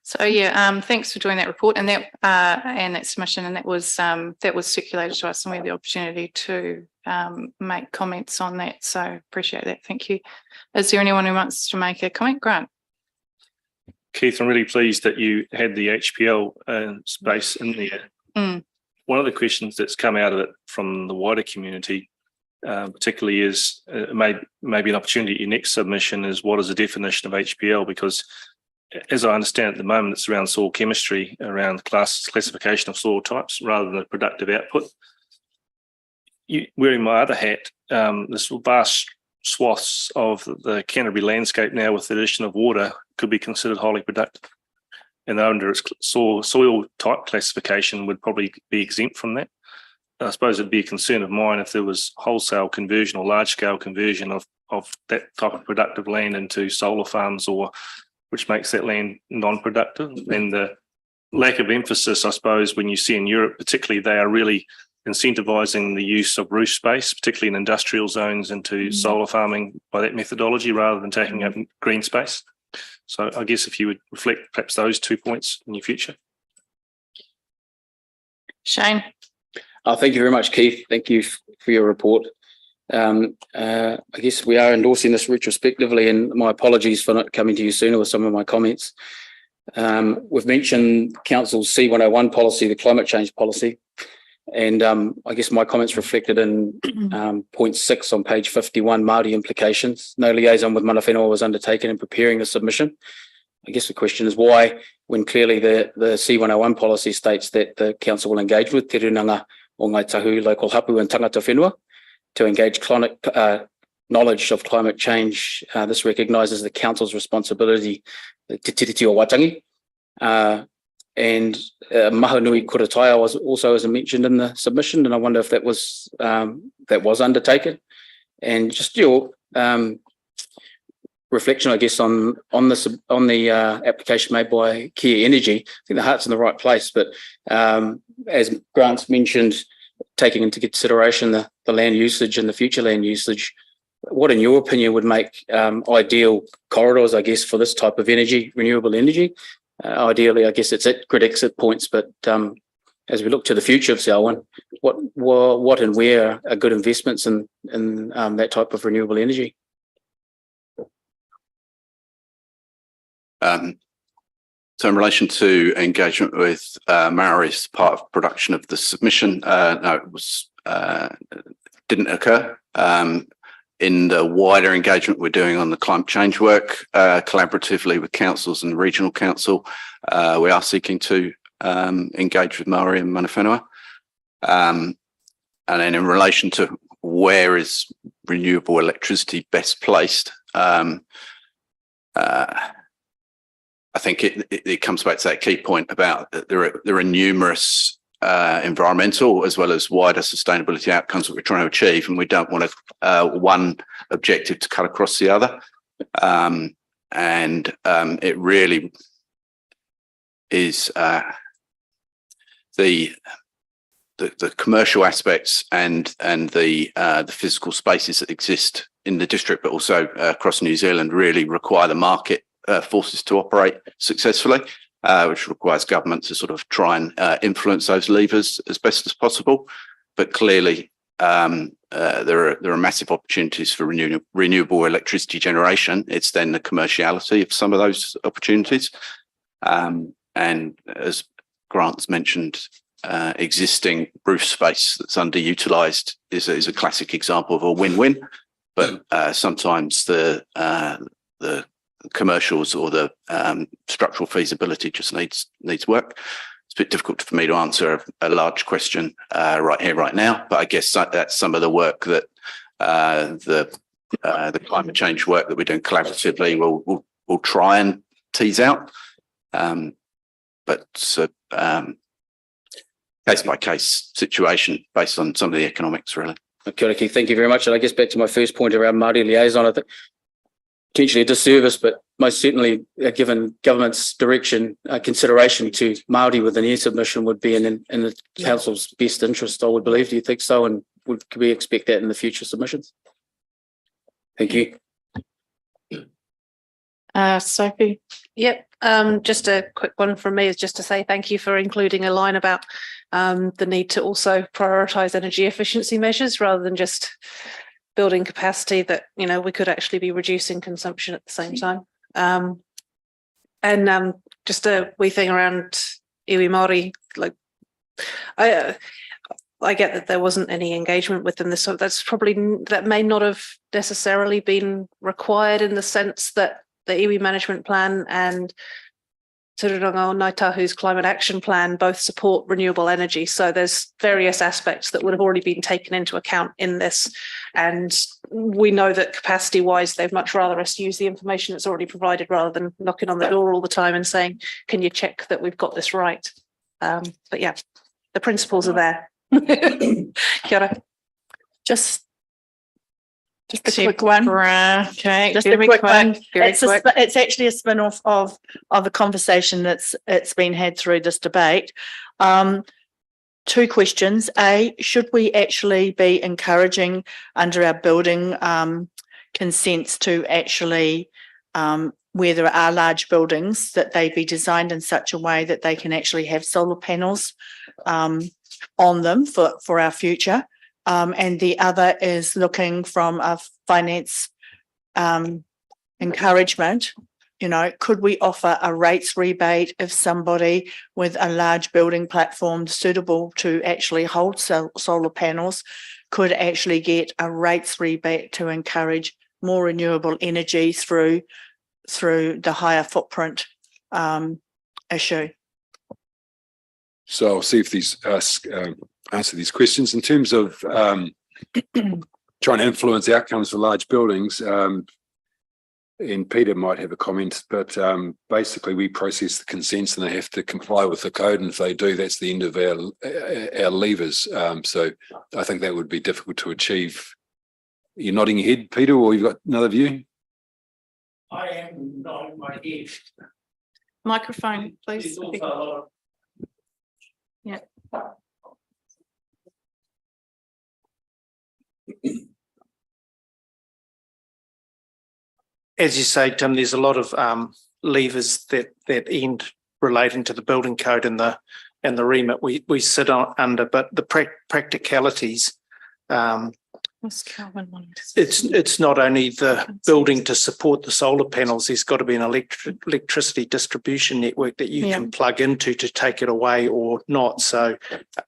So yeah, thanks for doing that report and that submission, and that was circulated to us, and we had the opportunity to make comments on that. So appreciate that. Thank you. Is there anyone who wants to make a comment? Grant. Keith, I'm really pleased that you had the HPL space in there. One of the questions that's come out of it from the wider community, particularly is maybe an opportunity at your next submission is what is the definition of HPL? Because as I understand at the moment, it's around soil chemistry, around classification of soil types rather than the productive output. Wearing my other hat, this vast swaths of the Canterbury landscape now with the addition of water could be considered highly productive. And under its soil type classification would probably be exempt from that. I suppose it'd be a concern of mine if there was wholesale conversion or large scale conversion of that type of productive land into solar farms, or which makes that land non-productive, and the lack of emphasis, I suppose, when you see in Europe, particularly, they are really incentivising the use of roof space, particularly in industrial zones, into solar farming by that methodology rather than taking up green space. So I guess if you would reflect perhaps those 2 points in your future. Shane. Thank you very much, Keith. Thank you for your report. I guess we are endorsing this retrospectively, and my apologies for not coming to you sooner with some of my comments. We've mentioned Council's C101 policy, the climate change policy, and I guess my comments reflected in point 6 on page 51, Māori implications. No liaison with mana whenua was undertaken in preparing the submission. I guess the question is why, when clearly the C101 policy states that the Council will engage with te runanga o Ngai Tahu, local hapu and tangata whenua to engage knowledge of climate change. This recognises the Council's responsibility te tiriti o Waitangi. And Mahanui Kurataia was also, as I mentioned in the submission, and I wonder if that was undertaken. And just your reflection, I guess, on the application made by Kia Energy. I think the heart's in the right place, but as Grant's mentioned, taking into consideration the land usage and the future land usage, what, in your opinion, would make ideal corridors, I guess, for this type of energy, renewable energy? Ideally, I guess it's at grid exit points, but as we look to the future of Selwyn, what and where are good investments in that type of renewable energy? So in relation to engagement with Maori as part of production of the submission, no, it was didn't occur. In the wider engagement we're doing on the climate change work, collaboratively with councils and regional council, we are seeking to engage with Maori and mana whenua. And then in relation to where is renewable electricity best placed, I think it comes back to that key point about that there are numerous environmental as well as wider sustainability outcomes that we're trying to achieve, and we don't want one objective to cut across the other. It really is the commercial aspects and the physical spaces that exist in the district, but also across New Zealand, really require the market forces to operate successfully, which requires government to sort of try and influence those levers as best as possible. But clearly, there are massive opportunities for renewable electricity generation. It's then the commerciality of some of those opportunities. And as Grant's mentioned, existing roof space that's underutilised is a classic example of a win-win. But sometimes the commercials or the structural feasibility just needs work. It's a bit difficult for me to answer a large question right here, right now, but I guess that's some of the work that the climate change work that we're doing collaboratively will try and tease out. But it's a case by case situation based on some of the economics, really. Okay, thank you very much. And I guess back to my first point around Māori liaison, I think potentially a disservice, but most certainly given government's direction, consideration to Māori within their submission would be in the council's best interest, I would believe. Do you think so? And could we expect that in the future submissions? Thank you. Sophie. Yep. Just a quick one from me is just to say thank you for including a line about the need to also prioritise energy efficiency measures rather than just building capacity, that, you know, we could actually be reducing consumption at the same time. Just a wee thing around iwi Māori, like I get that there wasn't any engagement with them this, so that may not have necessarily been required in the sense that the iwi management plan and Te Ruranga o Ngāi Tahu's climate action plan both support renewable energy. So there's various aspects that would have already been taken into account in this. And we know that capacity wise, they'd much rather us use the information that's already provided rather than knocking on the door all the time and saying, can you check that we've got this right? But yeah, the principles are there. Kia ora. Just Just a quick one. Okay. Just a very quick one. very It's quick. it's actually a spin-off of a conversation it's been had through this debate. Two questions. A, should we actually be encouraging under our building consents to actually where there are large buildings that they be designed in such a way that they can actually have solar panels on them for our future? And the other is looking from a finance encouragement. You know, could we offer a rates rebate if somebody with a large building platform suitable to actually hold solar panels could actually get a rates rebate to encourage more renewable energy through the higher footprint issue? So I'll see if these answer these questions in terms of trying to influence outcomes for large buildings. And Peter might have a comment, but basically we process the consents and they have to comply with the code. And if they do, that's the end of our levers. So I think that would be difficult to achieve. You're nodding your head, Peter, or you've got another view? I am nodding my head. Microphone, please. Yeah. As you say, Tim, there's a lot of levers that end relating to the building code and the remit we sit under, but the practicalities. It's not only the building to support the solar panels. There's got to be an electricity distribution network that you can plug into to take it away or not. So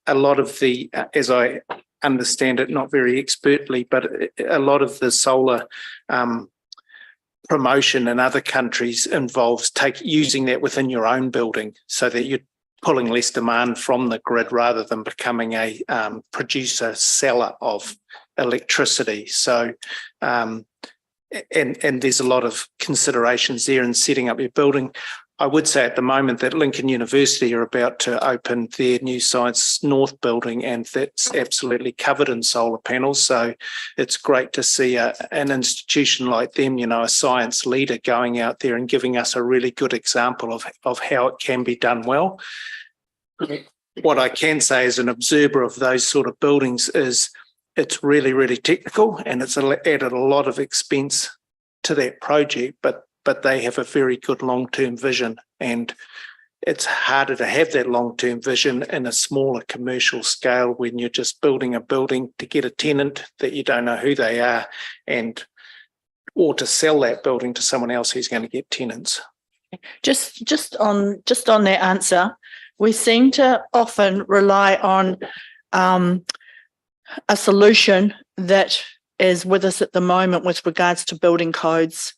a lot of the, as I understand it, not very expertly, but a lot of the solar promotion in other countries involves using that within your own building so that you're pulling less demand from the grid rather than becoming a producer seller of electricity. So and there's a lot of considerations there in setting up your building. I would say at the moment that Lincoln University are about to open their new Science North building, and that's absolutely covered in solar panels. So it's great to see an institution like them, you know, a science leader going out there and giving us a really good example of how it can be done well. What I can say as an observer of those sort of buildings is it's really, really technical, and it's added a lot of expense to that project, but they have a very good long-term vision, and it's harder to have that long-term vision in a smaller commercial scale when you're just building a building to get a tenant that you don't know who they are, or to sell that building to someone else who's going to get tenants. Just on that answer, we seem to often rely on a solution that is with us at the moment with regards to building codes.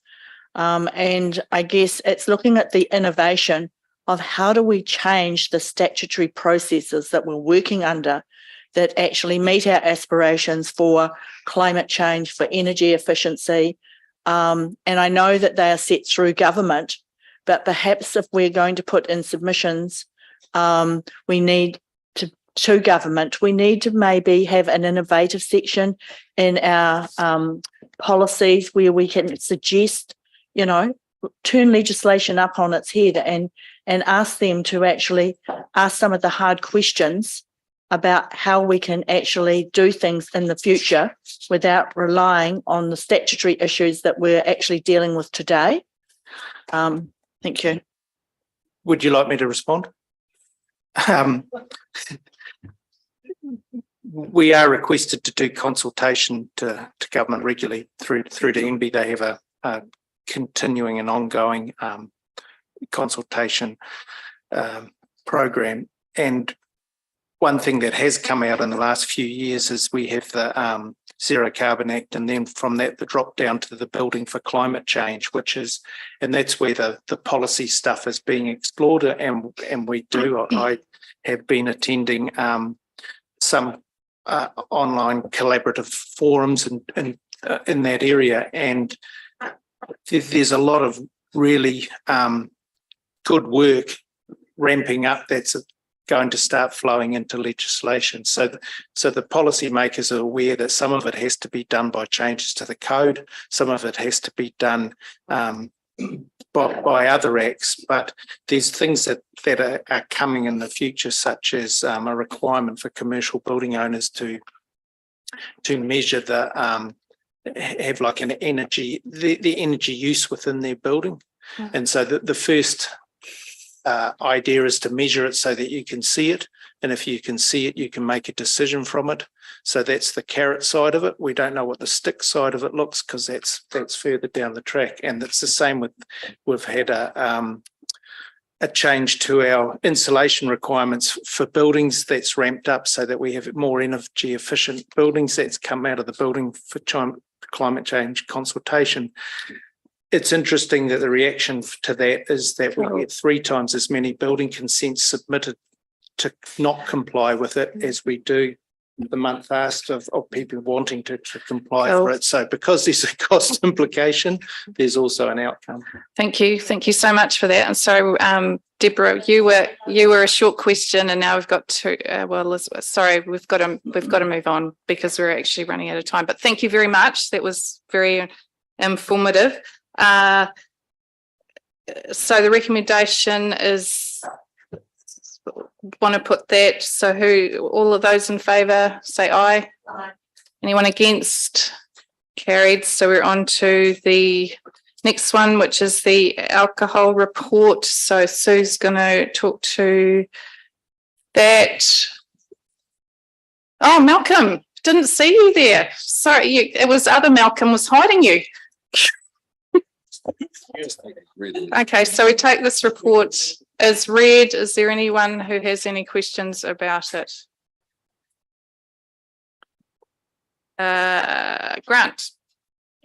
And I guess it's looking at the innovation of how do we change the statutory processes that we're working under that actually meet our aspirations for climate change, for energy efficiency. And I know that they are set through government, but perhaps if we're going to put in submissions, we need to government, we need to maybe have an innovative section in our policies where we can suggest, you know, turn legislation up on its head and ask them to actually ask some of the hard questions about how we can actually do things in the future without relying on the statutory issues that we're actually dealing with today. Thank you. Would you like me to respond? We are requested to do consultation to government regularly through to MB. They have a continuing and ongoing consultation program. And one thing that has come out in the last few years is we have the Zero Carbon Act, and then from that the drop down to the Building for Climate Change, and that's where the policy stuff is being explored, and we do. I have been attending some online collaborative forums in that area, and there's a lot of really good work ramping up that's going to start flowing into legislation. So the policymakers are aware that some of it has to be done by changes to the code, some of it has to be done by other acts, but there's things that are coming in the future, such as a requirement for commercial building owners to measure have like an energy, the energy use within their building. And so the first idea is to measure it so that you can see it. And if you can see it, you can make a decision from it. So that's the carrot side of it. We don't know what the stick side of it looks, because that's further down the track. And it's the same with, we've had a change to our insulation requirements for buildings that's ramped up so that we have more energy efficient buildings. That's come out of the building for climate change consultation. It's interesting that the reaction to that is that we get 3 times as many building consents submitted to not comply with it as we do the month asked of people wanting to comply for it. So because there's a cost implication, there's also an outcome. Thank you so much for that. And so Deborah, you were a short question, and now we've got to Elizabeth, sorry, we've got to move on because we're actually running out of time, but thank you very much. That was very informative. So the recommendation is, want to put that, so all of those in favour say aye. Aye. Anyone against? Carried. So we're on to the next one, which is the alcohol report. So Sue's going to talk to that. Oh, Malcolm, didn't see you there. Sorry, it was other Malcolm was hiding you. Okay, so we take this report as read. Is there anyone who has any questions about it? Grant.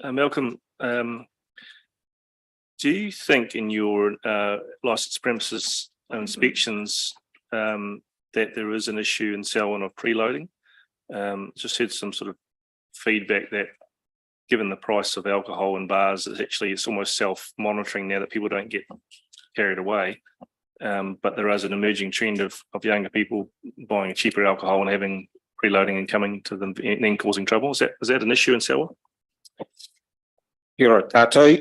Malcolm, do you think in your licensed premises inspections that there is an issue in Selwyn of preloading? Just had some sort of feedback that given the price of alcohol in bars, it's almost self-monitoring now that people don't get carried away. But there is an emerging trend of younger people buying cheaper alcohol and having preloading and coming to them and then causing trouble. Is that an issue in Selwyn? You're right, Tato.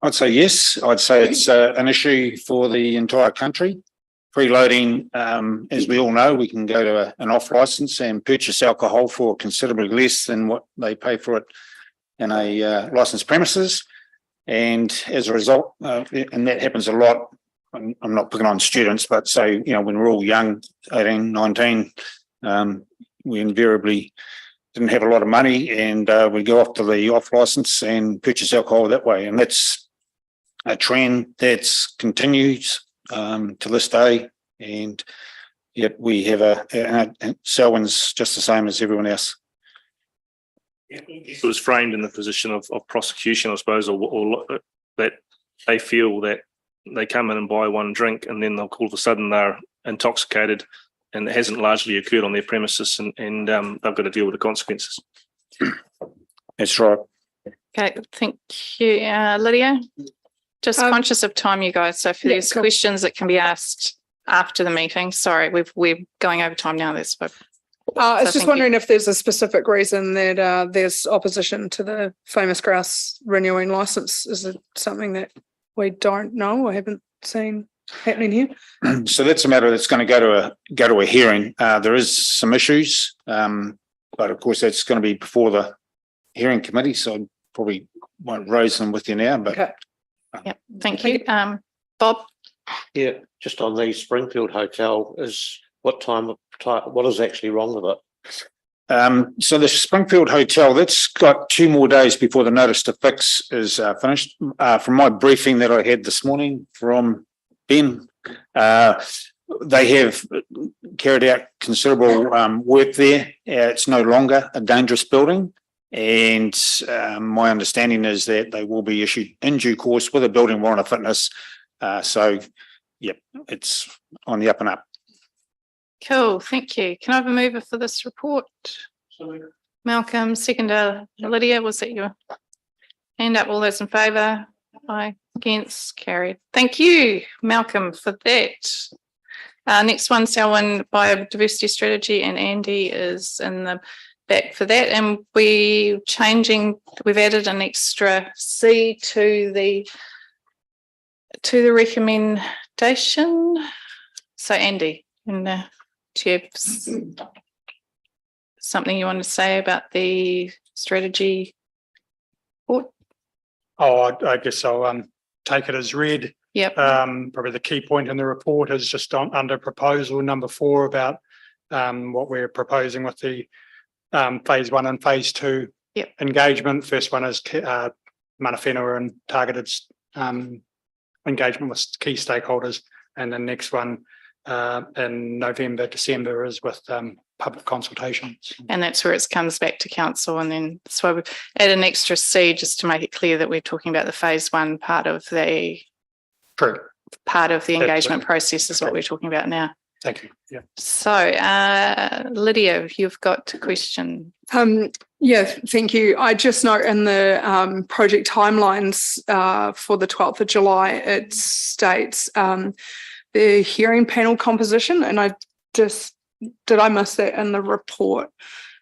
I'd say yes. I'd say it's an issue for the entire country. Preloading, as we all know, we can go to an off license and purchase alcohol for considerably less than what they pay for it in a licensed premises. And as a result, and that happens a lot, I'm not picking on students, but say, when we're all young, 18, 19, we invariably didn't have a lot of money, and we go off to the off license and purchase alcohol that way. And that's a trend that's continues to this day, and yet we have Selwyn's just the same as everyone else. It was framed in the position of prosecution, I suppose, or that they feel that they come in and buy one drink and then all of a sudden they're intoxicated, and it hasn't largely occurred on their premises, and they've got to deal with the consequences. That's right. Okay, thank you, Lydia. Just conscious of time, you guys. So if there's questions that can be asked after the meeting, sorry, we're going over time now. That's what. I was just wondering if there's a specific reason that there's opposition to the Famous Grouse renewing license. Is it something that we don't know or haven't seen happening here? So that's a matter that's going to go to a hearing. There is some issues, but of course that's going to be before the hearing committee. So I probably won't raise them with you now. But okay. Yep. Thank you, Bob. Yeah, just on the Springfield Hotel, what is actually wrong with it? So the Springfield Hotel, that's got 2 more days before the notice to fix is finished. From my briefing that I had this morning from Ben, they have carried out considerable work there. It's no longer a dangerous building. And my understanding is that they will be issued in due course with a building warrant of fitness. So, yep, it's on the up and up. Cool, thank you. Can I have a mover for this report? Malcolm, seconder. Lydia, was that your hand up? All those in favour? Aye. Against? Carried. Thank you, Malcolm, for that. Next one, Selwyn biodiversity strategy, and Andy is in the back for that. And we've added an extra C to the recommendation. So Andy, and the chair, something you want to say about the strategy report? Oh, I guess I'll take it as read. Yep. Probably the key point in the report is just under proposal number 4 about what we're proposing with the phase 1 and phase 2 engagement. First one is mana whenua and targeted engagement with key stakeholders, and the next one in November, December is with public consultations. And that's where it comes back to council, and then so we add an extra C just to make it clear that we're talking about the phase 1 part of the engagement process is what we're talking about now. Thank you. Yeah. So Lydia, you've got a question. Yeah, thank you. I just note in the project timelines for the 12th of July, it states the hearing panel composition, and did I miss that in the report?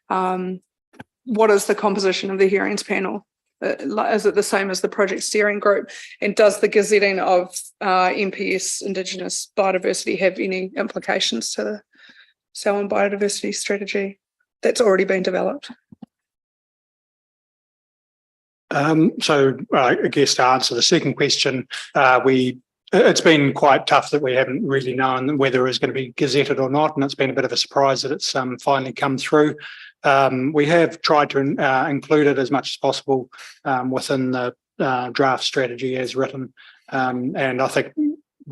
What is the composition of the hearings panel? Is it the same as the project steering group? And does the gazetting of MPS Indigenous biodiversity have any implications to the Selwyn biodiversity strategy that's already been developed? So I guess to answer the second question, it's been quite tough that we haven't really known whether it's going to be gazetted or not, and it's been a bit of a surprise that it's finally come through. We have tried to include it as much as possible within the draft strategy as written, and I think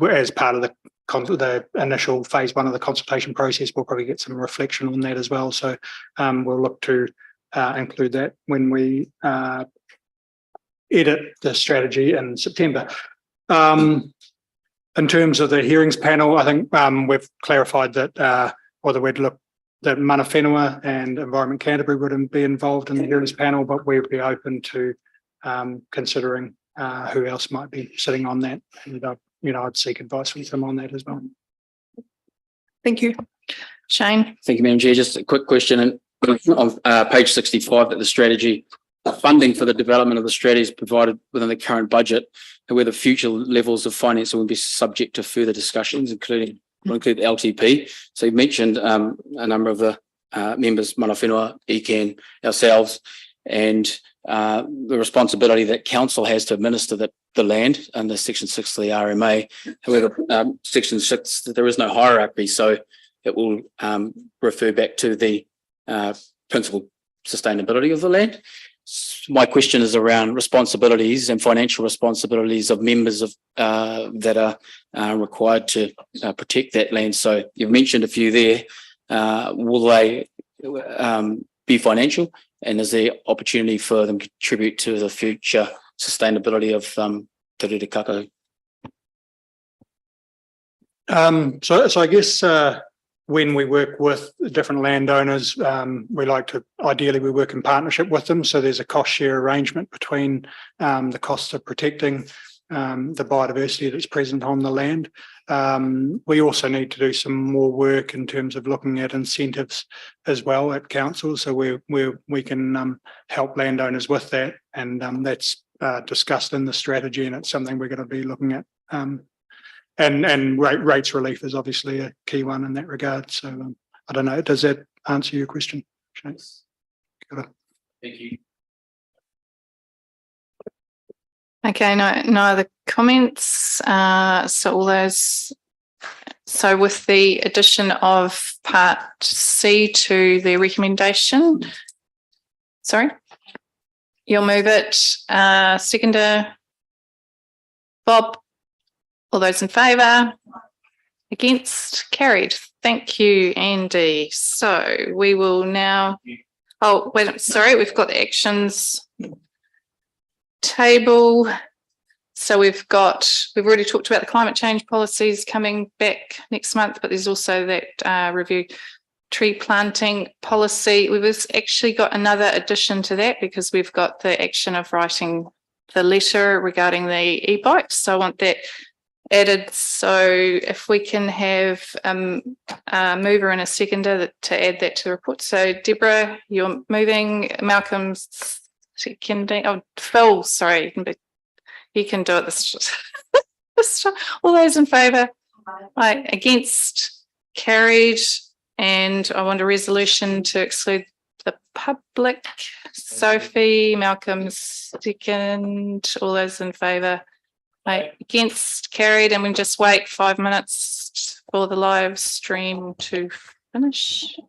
as part of the initial phase 1 of the consultation process, we'll probably get some reflection on that as well. So we'll look to include that when we edit the strategy in September. In terms of the hearings panel, I think we've clarified that whether we'd look that mana whenua and Environment Canterbury wouldn't be involved in the hearings panel, but we'd be open to considering who else might be sitting on that. And I'd seek advice from them on that as well. Thank you. Shane. Thank you, Madam Chair. Just a quick question on page 65 that the strategy funding for the development of the strategy is provided within the current budget, and whether future levels of financing will be subject to further discussions, include LTP. So you mentioned a number of the members, mana whenua, ECAN, ourselves, and the responsibility that council has to administer the land under Section 6 of the RMA. However, Section 6, there is no hierarchy, so it will refer back to the principal sustainability of the land. My question is around responsibilities and financial responsibilities of members of that are required to protect that land. So you've mentioned a few there. Will they be financial, and is there opportunity for them to contribute to the future sustainability of Te Rere Kakau? So I guess when we work with different landowners, we like to ideally we work in partnership with them. So there's a cost share arrangement between the cost of protecting the biodiversity that's present on the land. We also need to do some more work in terms of looking at incentives as well at council. So we can help landowners with that, and that's discussed in the strategy, and it's something we're going to be looking at. And rates relief is obviously a key one in that regard. So I don't know. Does that answer your question, Shane? Thank you. Okay, no other comments. So all those. So with the addition of part C to the recommendation, sorry, you'll move it. Seconder, Bob. All those in favour? Against? Carried. Thank you, Andy. So we will now, oh, wait, sorry, we've got the actions table. So we've already talked about the climate change policies coming back next month, but there's also that review tree planting policy. We've actually got another addition to that because we've got the action of writing the letter regarding the e-bikes. So I want that added. So if we can have a mover and a seconder to add that to the report. So Deborah, you're moving, Malcolm's seconding. Oh, Phil, sorry, you can do it this. All those in favour? Right, against, carried, and I want a resolution to exclude the public. Sophie, Malcolm's second, all those in favour? Right, against, carried, and we just wait 5 minutes for the live stream to finish.